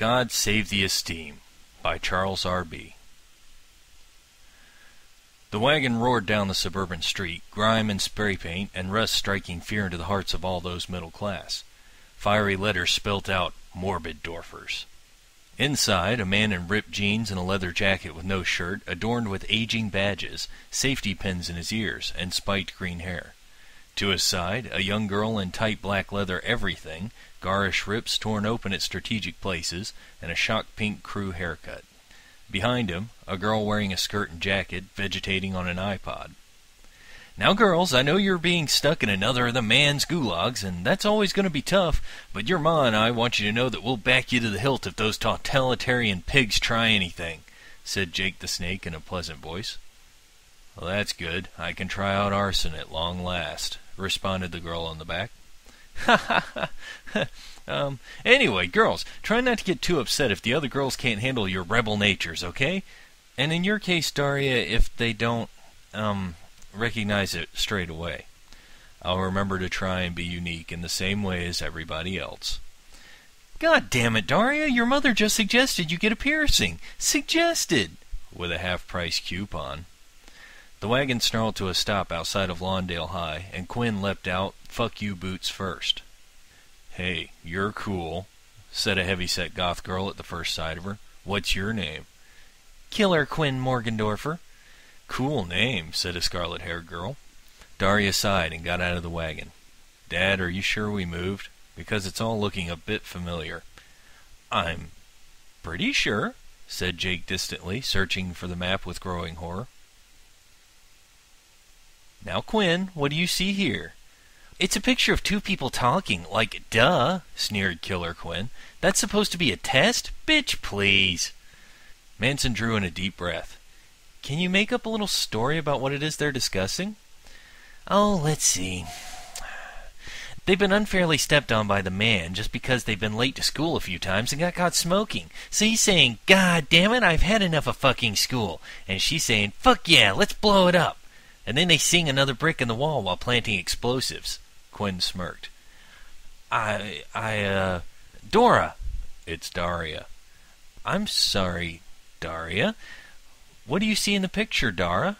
God Save the Esteem by Charles R.B. The wagon roared down the suburban street, grime and spray paint and rust striking fear into the hearts of all those middle class. Fiery letters spelt out, "Morbid Dorfers." Inside, a man in ripped jeans and a leather jacket with no shirt, adorned with aging badges, safety pins in his ears, and spiked green hair. To his side, a young girl in tight black leather everything, garish rips torn open at strategic places, and a shock pink crew haircut. Behind him, a girl wearing a skirt and jacket, vegetating on an iPod. "Now, girls, I know you're being stuck in another of the man's gulags, and that's always going to be tough, but your ma and I want you to know that we'll back you to the hilt if those totalitarian pigs try anything," said Jake the Snake in a pleasant voice. "Well, that's good. I can try out arson at long last," responded the girl on the back. "Ha ha ha. Anyway, girls, try not to get too upset if the other girls can't handle your rebel natures, okay? And in your case, Daria, if they don't, recognize it straight away. I'll remember to try and be unique in the same way as everybody else." "God damn it, Daria, your mother just suggested you get a piercing. Suggested!" with a half-price coupon. The wagon snarled to a stop outside of Lawndale High, and Quinn leapt out, "Fuck you boots first." "Hey, you're cool," said a heavy-set goth girl at the first sight of her. "What's your name?" "Killer Quinn Morgendorfer." "Cool name," said a scarlet-haired girl. Daria sighed and got out of the wagon. "Dad, are you sure we moved? Because it's all looking a bit familiar." "I'm pretty sure," said Jake distantly, searching for the map with growing horror. "Now, Quinn, what do you see here?" "It's a picture of two people talking, like, duh," sneered Killer Quinn. "That's supposed to be a test? Bitch, please." Manson drew in a deep breath. "Can you make up a little story about what it is they're discussing?" "Oh, let's see. They've been unfairly stepped on by the man just because they've been late to school a few times and got caught smoking. So he's saying, 'God damn it, I've had enough of fucking school.' And she's saying, 'Fuck yeah, let's blow it up.' And then they sing another brick in the wall while planting explosives." Quinn smirked. Dora." "It's Daria." "I'm sorry, Daria. What do you see in the picture, Dara?"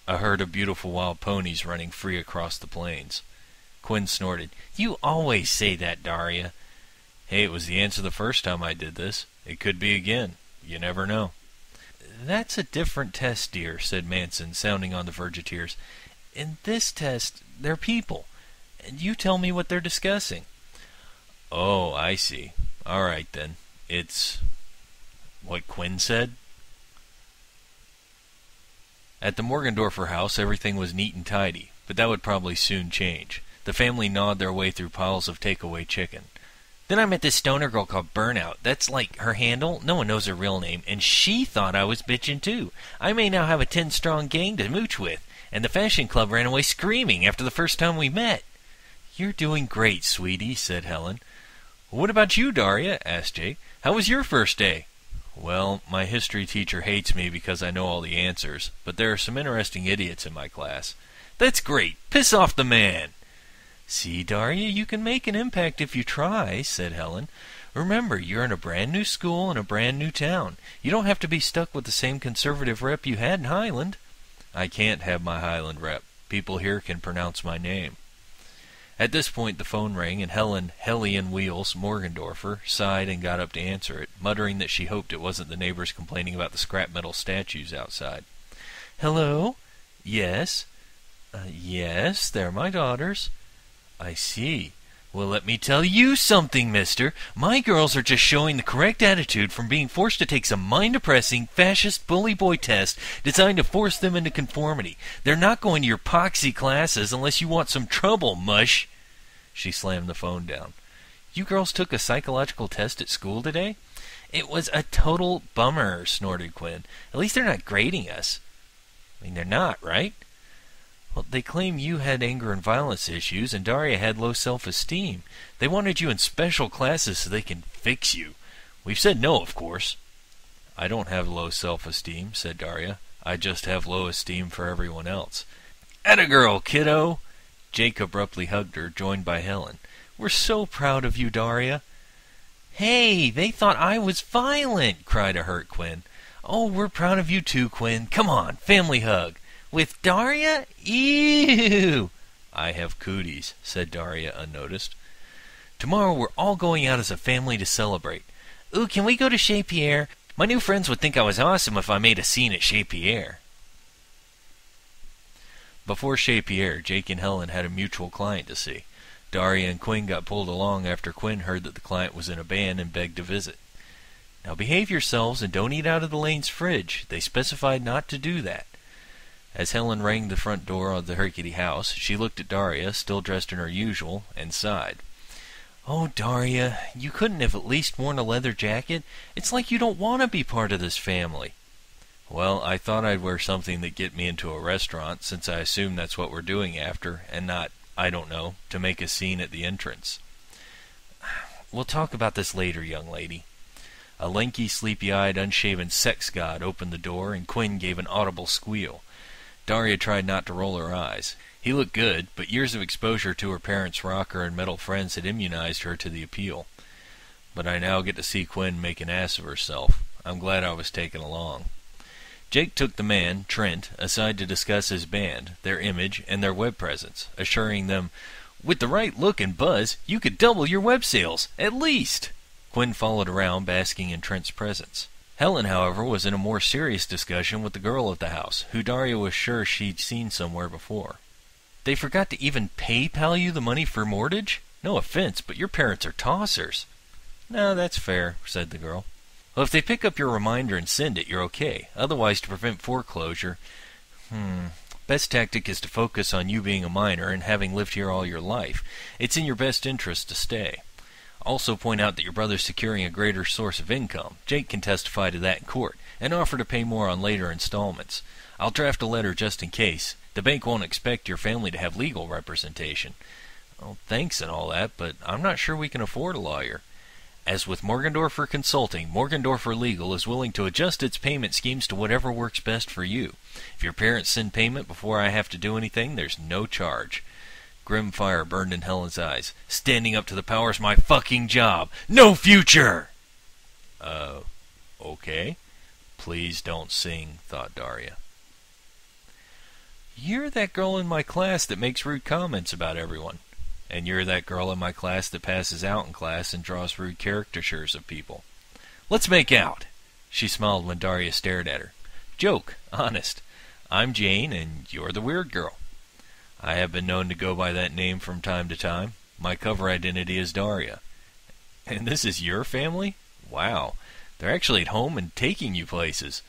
"A herd of beautiful wild ponies running free across the plains." Quinn snorted. "You always say that, Daria." "Hey, it was the answer the first time I did this. It could be again. You never know." "That's a different test, dear," said Manson, sounding on the verge of tears. "In this test, they're people. And you tell me what they're discussing." "Oh, I see. All right, then. It's what Quinn said?" At the Morgendorfer house, everything was neat and tidy, but that would probably soon change. The family gnawed their way through piles of takeaway chicken. "Then I met this stoner girl called Burnout. That's like her handle. No one knows her real name, and she thought I was bitchin' too. I may now have a 10-strong gang to mooch with, and the fashion club ran away screaming after the first time we met." "You're doing great, sweetie," said Helen. "What about you, Daria?" asked Jake. "How was your first day?" "Well, my history teacher hates me because I know all the answers, but there are some interesting idiots in my class." "That's great. Piss off the man." "See, Daria, you can make an impact if you try," said Helen. "Remember, you're in a brand new school in a brand new town. You don't have to be stuck with the same conservative rep you had in Highland." "I can't have my Highland rep. People here can pronounce my name." At this point the phone rang, and Helen Hellion Wheels Morgendorfer sighed and got up to answer it, muttering that she hoped it wasn't the neighbors complaining about the scrap metal statues outside. "Hello? Yes? Yes, they're my daughters." "I see. Well, let me tell you something, mister. My girls are just showing the correct attitude from being forced to take some mind-depressing, fascist bully boy test designed to force them into conformity. They're not going to your poxy classes unless you want some trouble, mush." She slammed the phone down. "You girls took a psychological test at school today?" "It was a total bummer," snorted Quinn. "At least they're not grading us." "I mean, they're not, right?" "Well, they claim you had anger and violence issues, and Daria had low self-esteem. They wanted you in special classes so they can fix you. We've said no, of course." "I don't have low self-esteem," said Daria. "I just have low esteem for everyone else." "Atta girl, kiddo!" Jake abruptly hugged her, joined by Helen. "We're so proud of you, Daria." Hey, they thought I was violent, cried a hurt Quinn. Oh, we're proud of you too, Quinn. Come on, family hug. With Daria? Ew! I have cooties, said Daria unnoticed. Tomorrow we're all going out as a family to celebrate. Ooh, can we go to Chez Pierre? My new friends would think I was awesome if I made a scene at Chez Pierre. Before Chez Pierre, Jake and Helen had a mutual client to see. Daria and Quinn got pulled along after Quinn heard that the client was in a band and begged to visit. Now behave yourselves and don't eat out of the lane's fridge. They specified not to do that. As Helen rang the front door of the rickety house, she looked at Daria, still dressed in her usual, and sighed. Oh, Daria, you couldn't have at least worn a leather jacket? It's like you don't want to be part of this family. Well, I thought I'd wear something that'd get me into a restaurant, since I assume that's what we're doing after, and not, I don't know, to make a scene at the entrance. We'll talk about this later, young lady. A lanky, sleepy-eyed, unshaven sex god opened the door, and Quinn gave an audible squeal. Daria tried not to roll her eyes. He looked good, but years of exposure to her parents' rocker and metal friends had immunized her to the appeal. But I now get to see Quinn make an ass of herself. I'm glad I was taken along. Jake took the man, Trent, aside to discuss his band, their image, and their web presence, assuring them, with the right look and buzz, you could double your web sales, at least. Quinn followed around, basking in Trent's presence. Helen, however, was in a more serious discussion with the girl at the house, who Daria was sure she'd seen somewhere before. They forgot to even PayPal you the money for mortgage? No offense, but your parents are tossers. No, that's fair, said the girl. Well, if they pick up your reminder and send it, you're okay. Otherwise, to prevent foreclosure, best tactic is to focus on you being a minor and having lived here all your life. It's in your best interest to stay. Also point out that your brother's securing a greater source of income. Jake can testify to that in court, and offer to pay more on later installments. I'll draft a letter just in case. The bank won't expect your family to have legal representation. Well, thanks and all that, but I'm not sure we can afford a lawyer. As with Morgendorffer Consulting, Morgendorffer Legal is willing to adjust its payment schemes to whatever works best for you. If your parents send payment before I have to do anything, there's no charge. Grim fire burned in Helen's eyes. Standing up to the power's my fucking job. No future! Okay. Please don't sing, thought Daria. You're that girl in my class that makes rude comments about everyone. And you're that girl in my class that passes out in class and draws rude caricatures of people. Let's make out. She smiled when Daria stared at her. Joke, honest. I'm Jane, and you're the weird girl. I have been known to go by that name from time to time. My cover identity is Daria. And this is your family? Wow. They're actually at home and taking you places.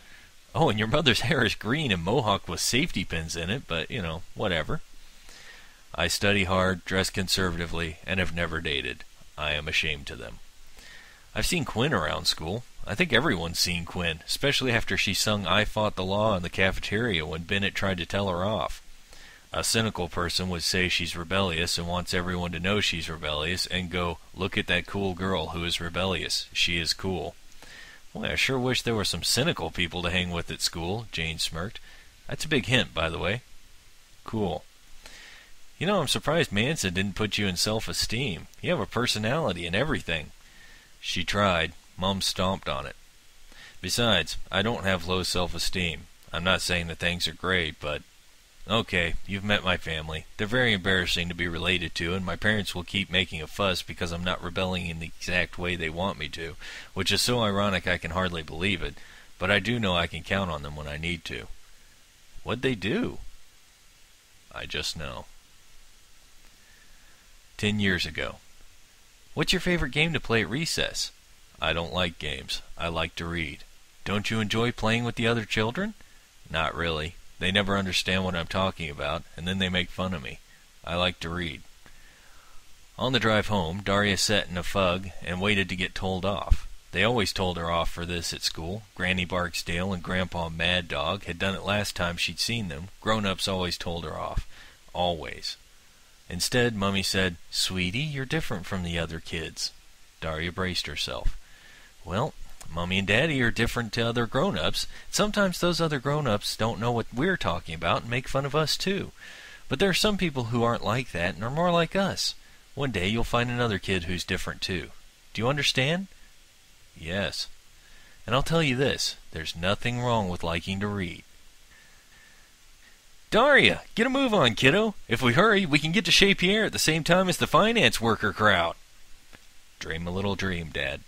Oh, and your mother's hair is green and mohawked with safety pins in it, but, whatever. I study hard, dress conservatively, and have never dated. I am ashamed to them. I've seen Quinn around school. I think everyone's seen Quinn, especially after she sung I Fought the Law in the cafeteria when Bennett tried to tell her off. A cynical person would say she's rebellious and wants everyone to know she's rebellious and go, look at that cool girl who is rebellious. She is cool. Boy, I sure wish there were some cynical people to hang with at school, Jane smirked. That's a big hint, by the way. Cool. I'm surprised Manson didn't put you in self-esteem. You have a personality and everything. She tried. Mom stomped on it. Besides, I don't have low self-esteem. I'm not saying that things are great, but... Okay, you've met my family. They're very embarrassing to be related to, and my parents will keep making a fuss because I'm not rebelling in the exact way they want me to, which is so ironic I can hardly believe it, but I do know I can count on them when I need to. What'd they do? I just know. 10 years ago. What's your favorite game to play at recess? I don't like games. I like to read. Don't you enjoy playing with the other children? Not really. They never understand what I'm talking about, and then they make fun of me. I like to read. On the drive home, Daria sat in a fug and waited to get told off. They always told her off for this at school. Granny Barksdale and Grandpa Mad Dog had done it last time she'd seen them. Grown-ups always told her off. Always. Instead, Mummy said, Sweetie, you're different from the other kids. Daria braced herself. Well, Mummy and Daddy are different to other grown-ups. Sometimes those other grown-ups don't know what we're talking about and make fun of us, too. But there are some people who aren't like that and are more like us. One day you'll find another kid who's different, too. Do you understand? Yes. And I'll tell you this, there's nothing wrong with liking to read. Daria, get a move on, kiddo. If we hurry, we can get to Chez Pierre at the same time as the finance worker crowd. Dream a little dream, Dad.